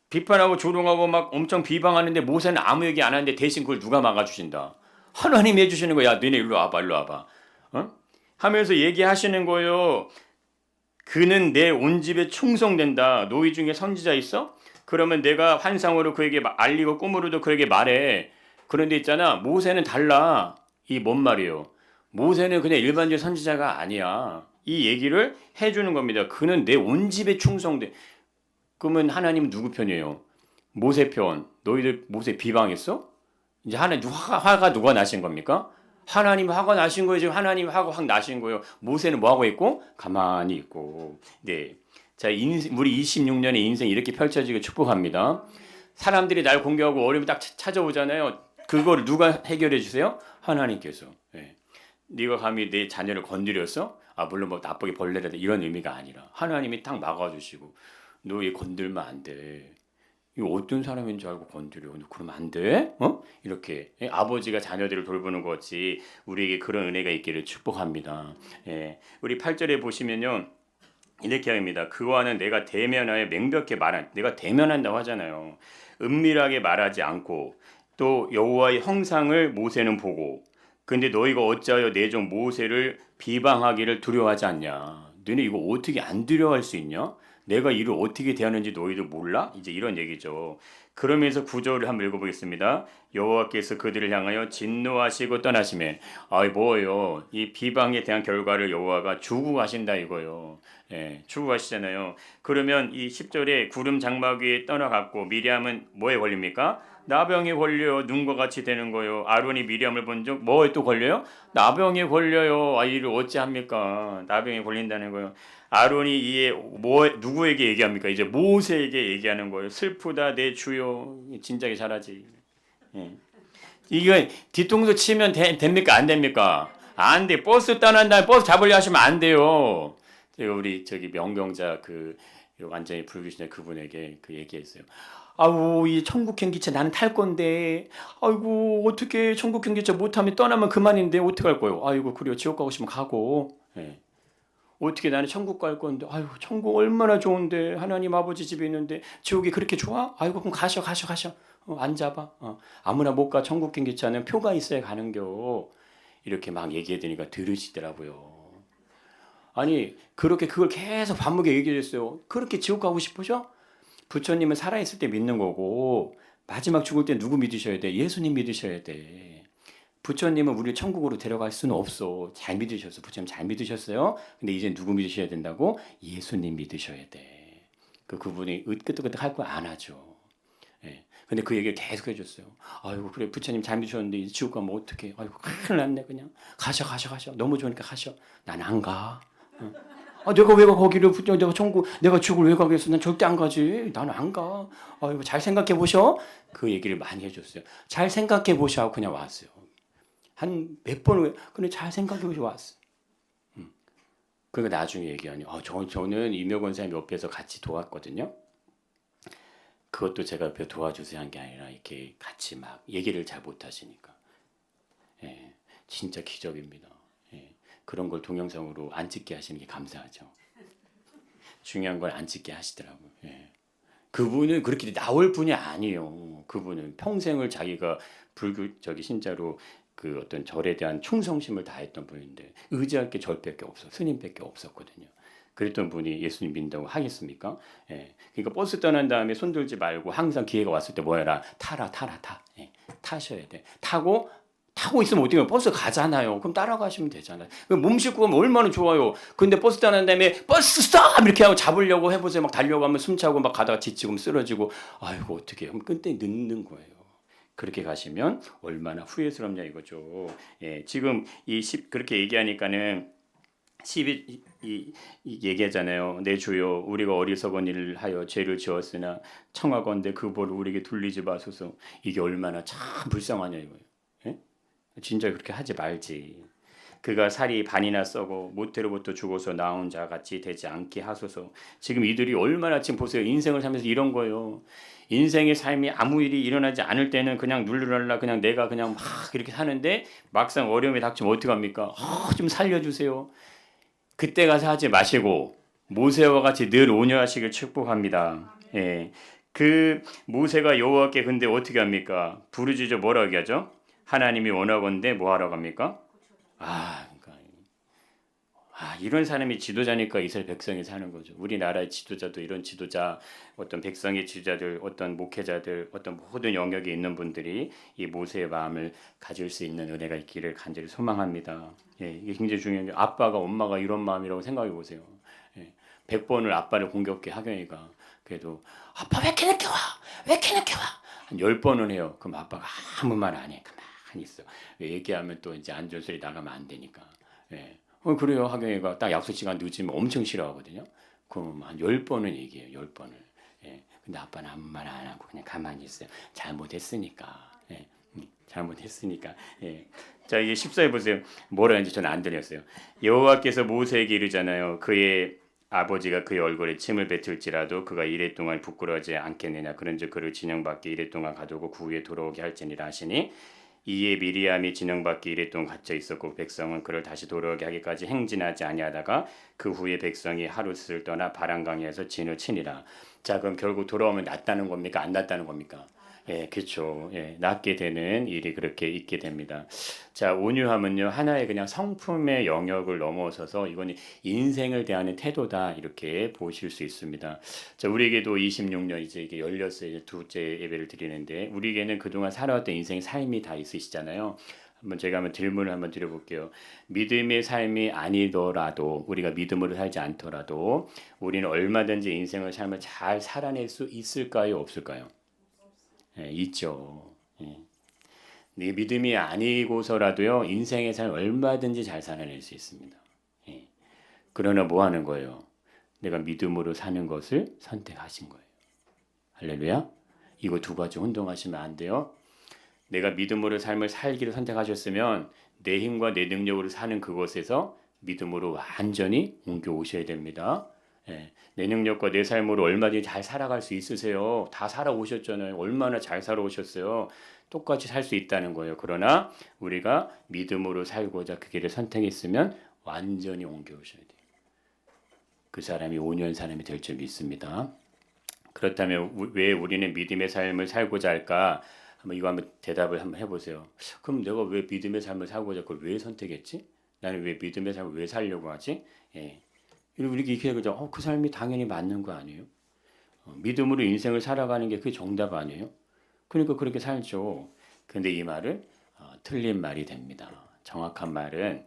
비판하고 조롱하고 막 엄청 비방하는데 모세는 아무 얘기 안 하는데 대신 그걸 누가 막아주신다? 하나님이 해주시는 거야. 너네 일로 와봐, 일로 와봐. 어? 하면서 얘기하시는 거예요. 그는 내 온 집에 충성된다. 너희 중에 선지자 있어? 그러면 내가 환상으로 그에게 알리고 꿈으로도 그에게 말해. 그런데 있잖아. 모세는 달라. 이 뭔 말이에요? 모세는 그냥 일반적인 선지자가 아니야. 이 얘기를 해주는 겁니다. 그는 내 온 집에 충성돼. 그러면 하나님은 누구 편이에요? 모세 편. 너희들 모세 비방했어? 이제 하나님 화가 누가 나신 겁니까? 하나님 화가 나신 거예요. 지금 하나님 화가 확 나신 거예요. 모세는 뭐 하고 있고? 가만히 있고. 네. 자, 우리 26년의 인생 이렇게 펼쳐지게 축복합니다. 사람들이 날 공격하고 어려움이 딱 찾아오잖아요. 그걸 누가 해결해 주세요? 하나님께서. 네. 네가 감히 내 자녀를 건드렸어? 아, 물론 뭐 나쁘게 벌레라도 이런 의미가 아니라 하나님이 딱 막아주시고 너 얘 건들면 안 돼. 이 어떤 사람인 줄 알고 건드려. 그러면 안 돼? 어? 이렇게 아버지가 자녀들을 돌보는 것 같이 우리에게 그런 은혜가 있기를 축복합니다. 예. 우리 8절에 보시면요. 이렇게 합니다. 그와는 내가 대면하여 명백히 내가 대면한다고 하잖아요. 은밀하게 말하지 않고 또 여호와의 형상을 모세는 보고 근데 너희가 어찌하여 내 종 모세를 비방하기를 두려워하지 않냐. 너네 이거 어떻게 안 두려워할 수 있냐? 내가 이를 어떻게 대하는지 너희도 몰라? 이제 이런 얘기죠. 그러면서 구절을 한번 읽어보겠습니다. 여호와께서 그들을 향하여 진노하시고 떠나시매. 아이 뭐예요? 이 비방에 대한 결과를 여호와가 주고 가신다 이거요. 예, 주고 가시잖아요. 그러면 이 10절에 구름 장막 위에 떠나갔고 미리암은 뭐에 걸립니까? 나병에 걸려요. 눈과 같이 되는 거예요. 아론이 미리암을 본 적 뭐에 또 걸려요? 나병에 걸려요. 아 이를 어찌합니까? 나병에 걸린다는 거예요. 아론이 이에 누구에게 얘기합니까? 이제 모세에게 얘기하는 거예요. 슬프다 내 주여. 진작에 잘하지. 예. 이거 뒤통수 치면 됩니까? 안 됩니까? 안 돼. 버스 떠난다. 버스 잡으려 하시면 안 돼요. 제가 우리 명경자 완전히 불교신자 그분에게 그 얘기했어요. 아우 이 천국행 기차 나는 탈 건데 아이고 어떻게 천국행 기차 못하면 떠나면 그만인데 어떡할 거예요. 아이고 그래요. 지옥 가고 싶으면 가고. 예. 어떻게 나는 천국 갈 건데 아이고 천국 얼마나 좋은데 하나님 아버지 집에 있는데 지옥이 그렇게 좋아? 아이고 그럼 가셔 안 잡아. 아무나 못 가. 천국행 기차는 표가 있어야 가는겨. 이렇게 막 얘기해 드니까 들으시더라고요. 아니 그렇게 그걸 계속 반복에 얘기해 줬어요. 그렇게 지옥 가고 싶으셔? 부처님은 살아있을 때 믿는 거고 마지막 죽을 때 누구 믿으셔야 돼? 예수님 믿으셔야 돼. 부처님은 우리를 천국으로 데려갈 수는 없어. 잘 믿으셨어. 부처님 잘 믿으셨어요. 근데 이제 누구 믿으셔야 된다고? 예수님 믿으셔야 돼. 그분이 으뜩으뜩 할 거 안 하죠. 예. 근데 그 얘기를 계속 해줬어요. 아이고 그래 부처님 잘 믿으셨는데 이제 지옥 가면 어떡해. 아이고 큰일 났네 그냥. 가셔. 너무 좋으니까 가셔. 난 안 가. 내가 왜 거기를 내가 천국 내가 지옥을 왜 가겠어? 난 절대 안 가지. 나는 안 가. 이거 잘 생각해 보셔. 그 얘기를 많이 해줬어요. 잘 생각해 보셔 하고 그냥 왔어요. 한 몇 번을 근데 잘 생각해 보셔 왔어. 그러니까 나중에 얘기하니 저는 이묘 권사님 옆에서 같이 도왔거든요. 그것도 제가 옆에 도와주세요 한 게 아니라 이렇게 같이 막 얘기를 잘 못하시니까. 예, 진짜 기적입니다. 예, 그런 걸 동영상으로 안 찍게 하시는 게 감사하죠. 중요한 걸 안 찍게 하시더라고요. 예. 그분은 그렇게 나올 분이 아니에요. 그분은 평생을 자기가 불교 신자로 그 어떤 절에 대한 충성심을 다했던 분인데 의지할 게 절밖에 없어 스님밖에 없었거든요. 그랬던 분이 예수님 믿는다고 하겠습니까? 예. 그러니까 버스 떠난 다음에 손 들지 말고 항상 기회가 왔을 때 뭐해라 타라. 예. 타셔야 돼. 타고 있으면 어떻게 버스 가잖아요. 그럼 따라가시면 되잖아요. 몸 싣고 가면 얼마나 좋아요. 근데 버스 타는 다음에 버스 스톱 이렇게 하고 잡으려고 해보세요. 막 달려고 하면 숨차고 막 가다가 지치고 쓰러지고 아이고 어떻게 하면 끝내 늦는 거예요. 그렇게 가시면 얼마나 후회스럽냐 이거죠. 예, 지금 그렇게 얘기하니까는 10이 얘기하잖아요. 내 주여 우리가 어리석은 일을 하여 죄를 지었으나 청하건대 그 벌을 우리에게 돌리지 마소서. 이게 얼마나 참 불쌍하냐 이거예요. 예? 진짜 그렇게 하지 말지. 그가 살이 반이나 썩어 모태로부터 죽어서 나온 자 같이 되지 않게 하소서. 지금 이들이 얼마나 지금 보세요. 인생을 살면서 이런 거예요. 인생의 삶이 아무 일이 일어나지 않을 때는 그냥 룰루랄라 그냥 내가 그냥 막 이렇게 사는데 막상 어려움이 닥치면 어떻게 합니까? 좀 살려주세요. 그때 가서 하지 마시고 모세와 같이 늘 온유하시길 축복합니다. 예. 그 모세가 여호와께 근데 어떻게 합니까? 부르짖어 뭐라고 얘기하죠? 하나님이 원하건대 뭐 하라고 합니까? 이런 사람이 지도자니까 이스라엘 백성이 사는 거죠. 우리나라의 지도자도 이런 지도자, 어떤 백성의 지도자들, 어떤 목회자들, 어떤 모든 영역에 있는 분들이 이 모세의 마음을 가질 수 있는 은혜가 있기를 간절히 소망합니다. 예, 이게 굉장히 중요한 게 아빠가 엄마가 이런 마음이라고 생각해 보세요. 예, 100번을 아빠를 공격해 하경이가 그래도 아빠 왜 이렇게 늦게 와? 왜 이렇게 늦게 와? 한 10번은 해요. 그럼 아빠가 아무 말 안 해. 가만히 있어. 얘기하면 또 이제 안 좋은 소리 나가면 안 되니까. 예. 그래요. 하경이가 딱 약속 시간 늦으면 엄청 싫어하거든요. 그럼 한 10번은 얘기해요. 10번을. 예. 근데 아빠는 아무 말 안 하고 그냥 가만히 있어요. 잘못했으니까. 예. 잘못했으니까. 예. 자, 이제 14절 보세요. 뭐라 했는지 저는 안 들렸어요. 여호와께서 모세에게 이르잖아요. 그의 아버지가 그의 얼굴에 침을 뱉을지라도 그가 이래 동안 부끄러워하지 않겠느냐. 그런즉 그를 진영밖에 이래 동안 가두고 그 후에 돌아오게 할지니라 하시니 이에 미리암이 진영밖에 이래 동안 갇혀 있었고 백성은 그를 다시 돌아오게 하기까지 행진하지 아니하다가 그 후에 백성이 하룻을 떠나 바람강에서 진을 치니라. 자, 그럼 결국 돌아오면 낫다는 겁니까? 안 낫다는 겁니까? 예, 그렇죠. 예, 낫게 되는 일이 그렇게 있게 됩니다. 자, 온유함은요 하나의 그냥 성품의 영역을 넘어서서 이건 인생을 대하는 태도다 이렇게 보실 수 있습니다. 자, 우리에게도 26년 이제 이게 열렸어요. 이제 두째 예배를 드리는데 우리에게는 그동안 살아왔던 인생 삶이 다 있으시잖아요. 제가 한번 질문을 한번 드려볼게요. 믿음의 삶이 아니더라도 우리가 믿음으로 살지 않더라도 우리는 얼마든지 인생을 삶을 잘 살아낼 수 있을까요? 없을까요? 예, 있죠. 예. 네 믿음이 아니고서라도요 인생의 삶 얼마든지 잘 살아낼 수 있습니다. 예. 그러나 뭐 하는 거예요? 내가 믿음으로 사는 것을 선택하신 거예요. 할렐루야. 이거 두 가지 혼동하시면 안 돼요. 내가 믿음으로 삶을 살기를 선택하셨으면 내 힘과 내 능력으로 사는 그곳에서 믿음으로 완전히 옮겨 오셔야 됩니다. 예, 내 능력과 내 삶으로 얼마든지 잘 살아갈 수 있으세요. 다 살아오셨잖아요. 얼마나 잘 살아오셨어요. 똑같이 살 수 있다는 거예요. 그러나 우리가 믿음으로 살고자 그 길을 선택했으면 완전히 옮겨 오셔야 돼요. 그 사람이 온유한 사람이 될 줄 믿습니다. 그렇다면 왜 우리는 믿음의 삶을 살고자 할까? 이거 한번 대답을 한번 해보세요. 그럼 내가 왜 믿음의 삶을 살고자 그걸 왜 선택했지? 나는 왜 믿음의 삶을 왜 살려고 하지? 예. 우리 이렇게 그죠? 그 삶이 당연히 맞는 거 아니에요? 믿음으로 인생을 살아가는 게 그게 정답 아니에요? 그러니까 그렇게 살죠. 근데 이 말은 틀린 말이 됩니다. 정확한 말은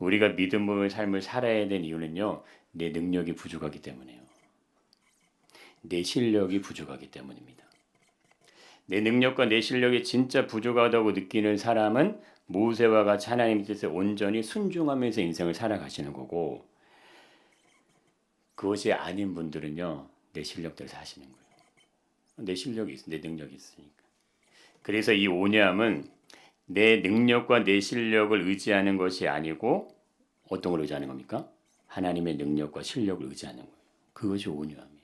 우리가 믿음의 삶을 살아야 되는 이유는요. 내 능력이 부족하기 때문이에요. 내 실력이 부족하기 때문입니다. 내 능력과 내 실력이 진짜 부족하다고 느끼는 사람은 모세와 같이 하나님의 뜻에 온전히 순종하면서 인생을 살아가시는 거고 그것이 아닌 분들은요, 내 실력대로 사시는 거예요. 내 실력이 있어, 내 능력이 있으니까. 그래서 이 온유함은 내 능력과 내 실력을 의지하는 것이 아니고 어떤 걸 의지하는 겁니까? 하나님의 능력과 실력을 의지하는 거예요. 그것이 온유함이에요.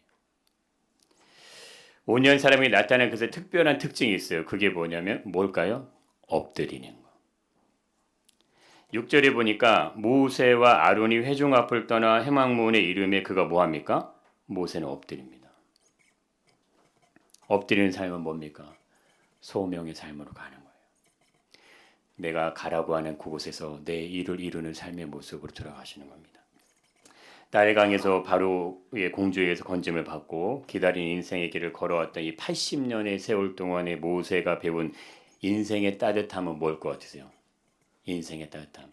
온유한 사람에게 나타나는 것에 특별한 특징이 있어요. 그게 뭐냐면 뭘까요? 엎드리는 거. 6절에 보니까 모세와 아론이 회중 앞을 떠나 회막문에 이르매 그가 뭐합니까? 모세는 엎드립니다. 엎드리는 삶은 뭡니까? 소명의 삶으로 가는 거예요. 내가 가라고 하는 그곳에서 내 일을 이루는 삶의 모습으로 들어가시는 겁니다. 나일강에서 바로의 공주에 의해서 건짐을 받고 기다린 인생의 길을 걸어왔던 이 80년의 세월 동안의 모세가 배운 인생의 따뜻함은 뭘 것 같으세요? 인생의 따뜻함.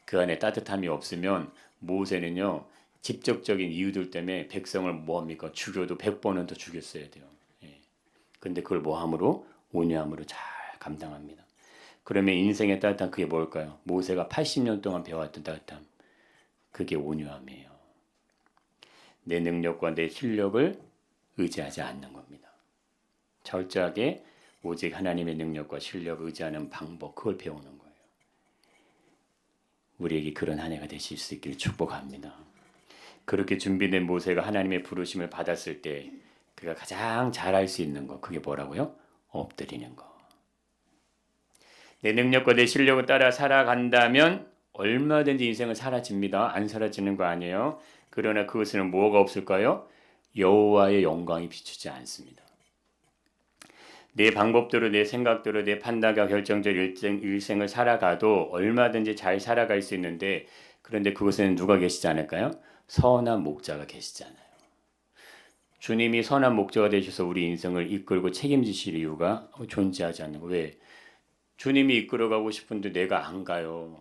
그 안에 따뜻함이 없으면 모세는요, 직접적인 이유들 때문에 백성을 뭐합니까? 죽여도 100번은 더 죽였어야 돼요. 근데 그걸 뭐함으로? 온유함으로 잘 감당합니다. 그러면 인생의 따뜻함, 그게 뭘까요? 모세가 80년 동안 배워왔던 따뜻함, 그게 온유함이에요. 내 능력과 내 실력을 의지하지 않는 겁니다. 철저하게 오직 하나님의 능력과 실력을 의지하는 방법, 그걸 배우는 거예요. 우리에게 그런 한 해가 되실 수 있기를 축복합니다. 그렇게 준비된 모세가 하나님의 부르심을 받았을 때 그가 가장 잘할 수 있는 거, 그게 뭐라고요? 엎드리는 거. 내 능력과 내 실력을 따라 살아간다면 얼마든지 인생은 사라집니다. 안 사라지는 거 아니에요. 그러나 그것에는 뭐가 없을까요? 여호와의 영광이 비추지 않습니다. 내 방법대로, 내 생각대로, 내 판단과 결정적 일생을 살아가도 얼마든지 잘 살아갈 수 있는데, 그런데 그곳에는 누가 계시지 않을까요? 선한 목자가 계시잖아요. 주님이 선한 목자가 되셔서 우리 인생을 이끌고 책임지실 이유가 존재하지 않는 거. 왜? 주님이 이끌어가고 싶은데 내가 안 가요.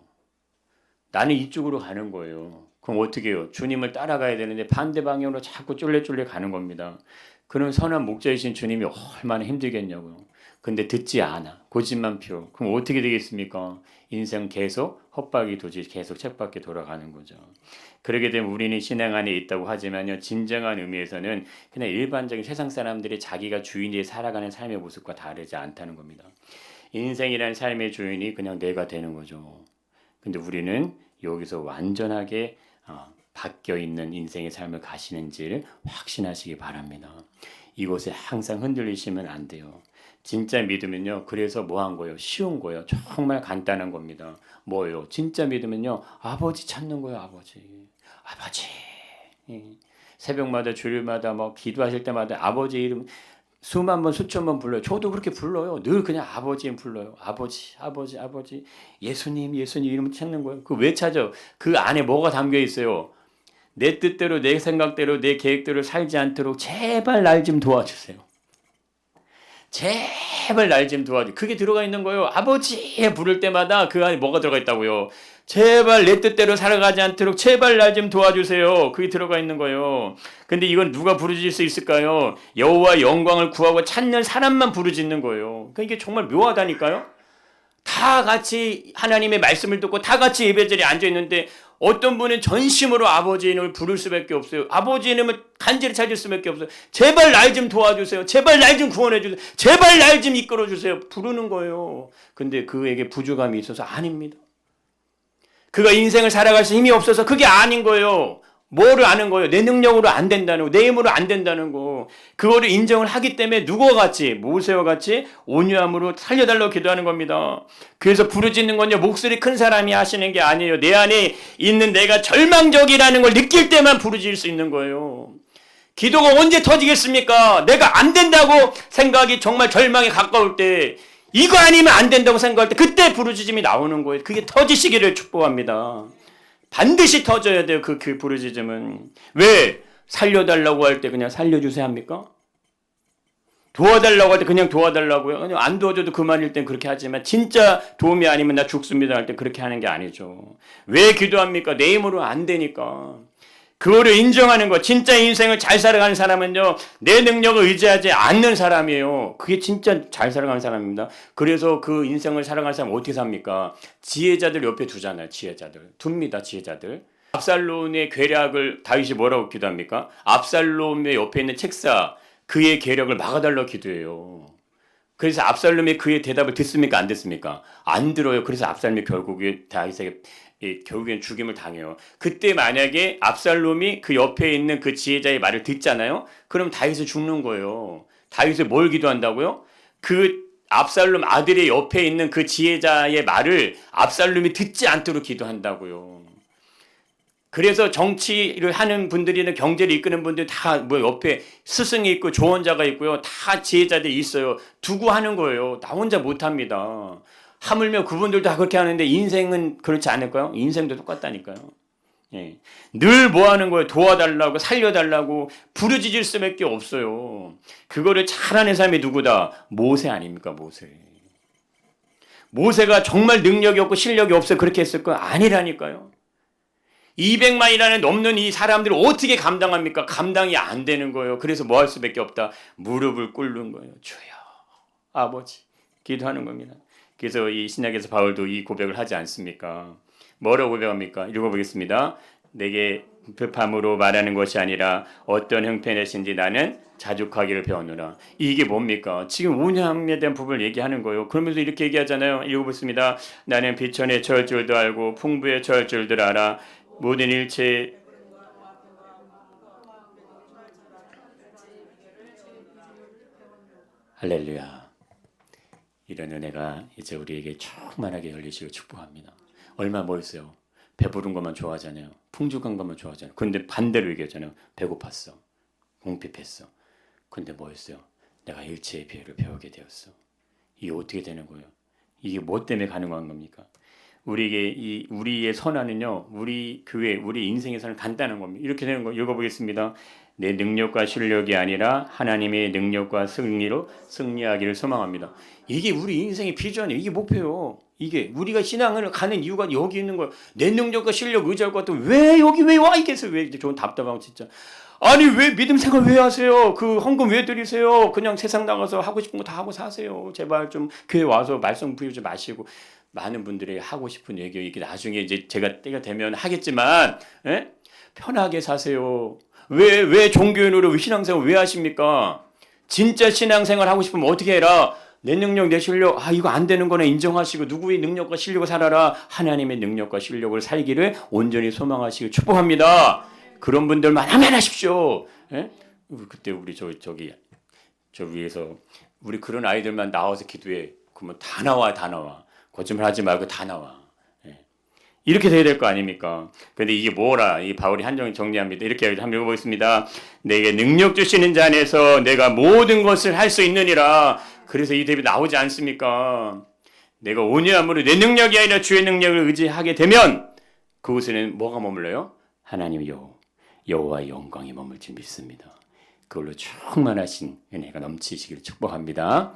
나는 이쪽으로 가는 거예요. 그럼 어떻게 해요? 주님을 따라가야 되는데 반대 방향으로 자꾸 쫄래쫄래 가는 겁니다. 그런 선한 목자이신 주님이 얼마나 힘들겠냐고요. 근데 듣지 않아. 고집만 피워. 그럼 어떻게 되겠습니까? 인생 계속 헛박이 도지 계속 책밖에 돌아가는 거죠. 그러게 되면 우리는 신앙 안에 있다고 하지만요, 진정한 의미에서는 그냥 일반적인 세상 사람들이 자기가 주인이 살아가는 삶의 모습과 다르지 않다는 겁니다. 인생이라는 삶의 주인이 그냥 내가 되는 거죠. 근데 우리는 여기서 완전하게 바뀌어 있는 인생의 삶을 가시는지를 확신하시기 바랍니다. 이곳에 항상 흔들리시면 안 돼요. 진짜 믿으면요, 그래서 뭐 한 거예요? 쉬운 거예요. 정말 간단한 겁니다. 뭐예요? 진짜 믿으면요, 아버지 찾는 거예요. 아버지. 새벽마다 주일마다 뭐 기도하실 때마다 아버지 이름 수만 번 수천 번 불러요. 저도 그렇게 불러요. 늘 그냥 아버지 이름 불러요. 아버지. 예수님 이름 찾는 거예요. 그 왜 찾아? 그 안에 뭐가 담겨 있어요? 내 뜻대로, 내 생각대로, 내 계획대로 살지 않도록 제발 날 좀 도와주세요. 제발 날 좀 도와주세요. 그게 들어가 있는 거예요. 아버지 부를 때마다 그 안에 뭐가 들어가 있다고요? 제발 내 뜻대로 살아가지 않도록 제발 날 좀 도와주세요. 그게 들어가 있는 거예요. 근데 이건 누가 부르짖을 수 있을까요? 여호와 영광을 구하고 찾는 사람만 부르짖는 거예요. 그러니까 이게 정말 묘하다니까요. 다 같이 하나님의 말씀을 듣고 다 같이 예배자리에 앉아 있는데 어떤 분은 전심으로 아버지 이름을 부를 수밖에 없어요. 아버지 이름을 간절히 찾을 수밖에 없어요. 제발 날 좀 도와주세요. 제발 날 좀 구원해 주세요. 제발 날 좀 이끌어 주세요. 부르는 거예요. 근데 그에게 부족함이 있어서 아닙니다. 그가 인생을 살아갈 수 힘이 없어서 그게 아닌 거예요. 뭐를 아는 거예요? 내 능력으로 안 된다는 거, 내 힘으로 안 된다는 거. 그거를 인정을 하기 때문에 누구와 같이, 모세와 같이 온유함으로 살려달라고 기도하는 겁니다. 그래서 부르짖는 건요, 목소리 큰 사람이 하시는 게 아니에요. 내 안에 있는 내가 절망적이라는 걸 느낄 때만 부르짖을 수 있는 거예요. 기도가 언제 터지겠습니까? 내가 안 된다고 생각이 정말 절망에 가까울 때, 이거 아니면 안 된다고 생각할 때 그때 부르짖음이 나오는 거예요. 그게 터지시기를 축복합니다. 반드시 터져야 돼요. 그 부르짖음은. 왜? 살려달라고 할 때 그냥 살려주세요 합니까? 도와달라고 할 때 그냥 도와달라고요? 그냥 안 도와줘도 그만일 땐 그렇게 하지만 진짜 도움이 아니면 나 죽습니다 할 때 그렇게 하는 게 아니죠. 왜 기도합니까? 내 힘으로 안 되니까. 그거를 인정하는 거. 진짜 인생을 잘 살아가는 사람은요, 내 능력을 의지하지 않는 사람이에요. 그게 진짜 잘 살아가는 사람입니다. 그래서 그 인생을 살아가는 사람은 어떻게 삽니까? 지혜자들 옆에 두잖아요. 지혜자들 둡니다. 지혜자들 압살롬의 괴략을 다윗이 뭐라고 기도합니까? 압살롬의 옆에 있는 책사 그의 계략을 막아달라고 기도해요. 그래서 압살롬이 그의 대답을 듣습니까? 안 듣습니까? 안 들어요. 그래서 압살롬이 결국에 다윗에게 결국엔 죽임을 당해요. 그때 만약에 압살롬이 그 옆에 있는 그 지혜자의 말을 듣잖아요. 그럼 다윗은 죽는 거예요. 다윗이 뭘 기도한다고요? 그 압살롬 아들의 옆에 있는 그 지혜자의 말을 압살롬이 듣지 않도록 기도한다고요. 그래서 정치를 하는 분들이나 경제를 이끄는 분들 다 뭐 옆에 스승이 있고 조언자가 있고요. 다 지혜자들이 있어요. 두고 하는 거예요. 나 혼자 못합니다. 하물며 그분들도 다 그렇게 하는데 인생은 그렇지 않을까요? 인생도 똑같다니까요. 예. 늘 뭐 하는 거예요? 도와달라고 살려달라고 부르짖을 수밖에 없어요. 그거를 잘하는 사람이 누구다? 모세 아닙니까? 모세. 모세가 정말 능력이 없고 실력이 없어 그렇게 했을 거 아니라니까요. 200만이라는 넘는 이 사람들을 어떻게 감당합니까? 감당이 안 되는 거예요. 그래서 뭐 할 수밖에 없다. 무릎을 꿇는 거예요. 주여 아버지 기도하는 겁니다. 그래서 이 신약에서 바울도 이 고백을 하지 않습니까? 뭐라고 고백합니까? 읽어보겠습니다. 내게 급함으로 말하는 것이 아니라 어떤 형편이신지 나는 자족하기를 배웠노라. 이게 뭡니까? 지금 온유함에 대한 부분을 얘기하는 거예요. 그러면서 이렇게 얘기하잖아요. 읽어보겠습니다. 나는 비천에 처할 줄도 알고 풍부에 처할 줄도 알아. 모든 일체 할렐루야. 이런 은혜가 이제 우리에게 충만하게 열리시고 축복합니다. 얼마 뭐였어요? 배부른 것만 좋아하잖아요. 풍족한 것만 좋아하잖아요. 근데 반대로 얘기하잖아요. 배고팠어. 궁핍했어. 근데 뭐였어요? 내가 일체의 비애를 배우게 되었어. 이게 어떻게 되는 거예요? 이게 뭐 때문에 가능한 겁니까? 우리에게 우리의 선화는요, 우리 교회, 우리 인생에서는 간단한 겁니다. 이렇게 되는 거 읽어보겠습니다. 내 능력과 실력이 아니라 하나님의 능력과 승리로 승리하기를 소망합니다. 이게 우리 인생의 비전이에요. 이게 목표예요. 이게 우리가 신앙을 가는 이유가 여기 있는 거예요. 내 능력과 실력 의지할 것 같으면 왜 여기 왜 와 있겠어요? 왜 좋은 답답하고 진짜. 아니 왜 믿음 생활 왜 하세요? 그 헌금 왜 드리세요? 그냥 세상 나가서 하고 싶은 거 다 하고 사세요. 제발 좀 교회 와서 말씀 부유지 마시고. 많은 분들이 하고 싶은 얘기 이게 나중에 이제 제가 때가 되면 하겠지만 편하게 사세요. 왜 종교인으로 신앙생활 왜 하십니까? 진짜 신앙생활 하고 싶으면 어떻게 해라? 내 능력 내 실력 이거 안 되는 거네 인정하시고 누구의 능력과 실력을 살아라. 하나님의 능력과 실력을 살기를 온전히 소망하시고 축복합니다. 그런 분들만 하면 하십시오. 그때 우리 저 위에서 우리 그런 아이들만 나와서 기도해. 그러면 다 나와. 거짓말 하지 말고 다 나와. 이렇게 돼야 될 거 아닙니까? 근데 이게 뭐라? 이 바울이 한정 정리합니다. 이렇게 한번 읽어보겠습니다. 내게 능력 주시는 자 안에서 내가 모든 것을 할 수 있느니라. 그래서 이 대비 나오지 않습니까? 내가 온유함으로 내 능력이 아니라 주의 능력을 의지하게 되면 그곳에는 뭐가 머물러요? 하나님 여호와의 영광이 머물 줄 믿습니다. 그걸로 충만하신 은혜가 넘치시기를 축복합니다.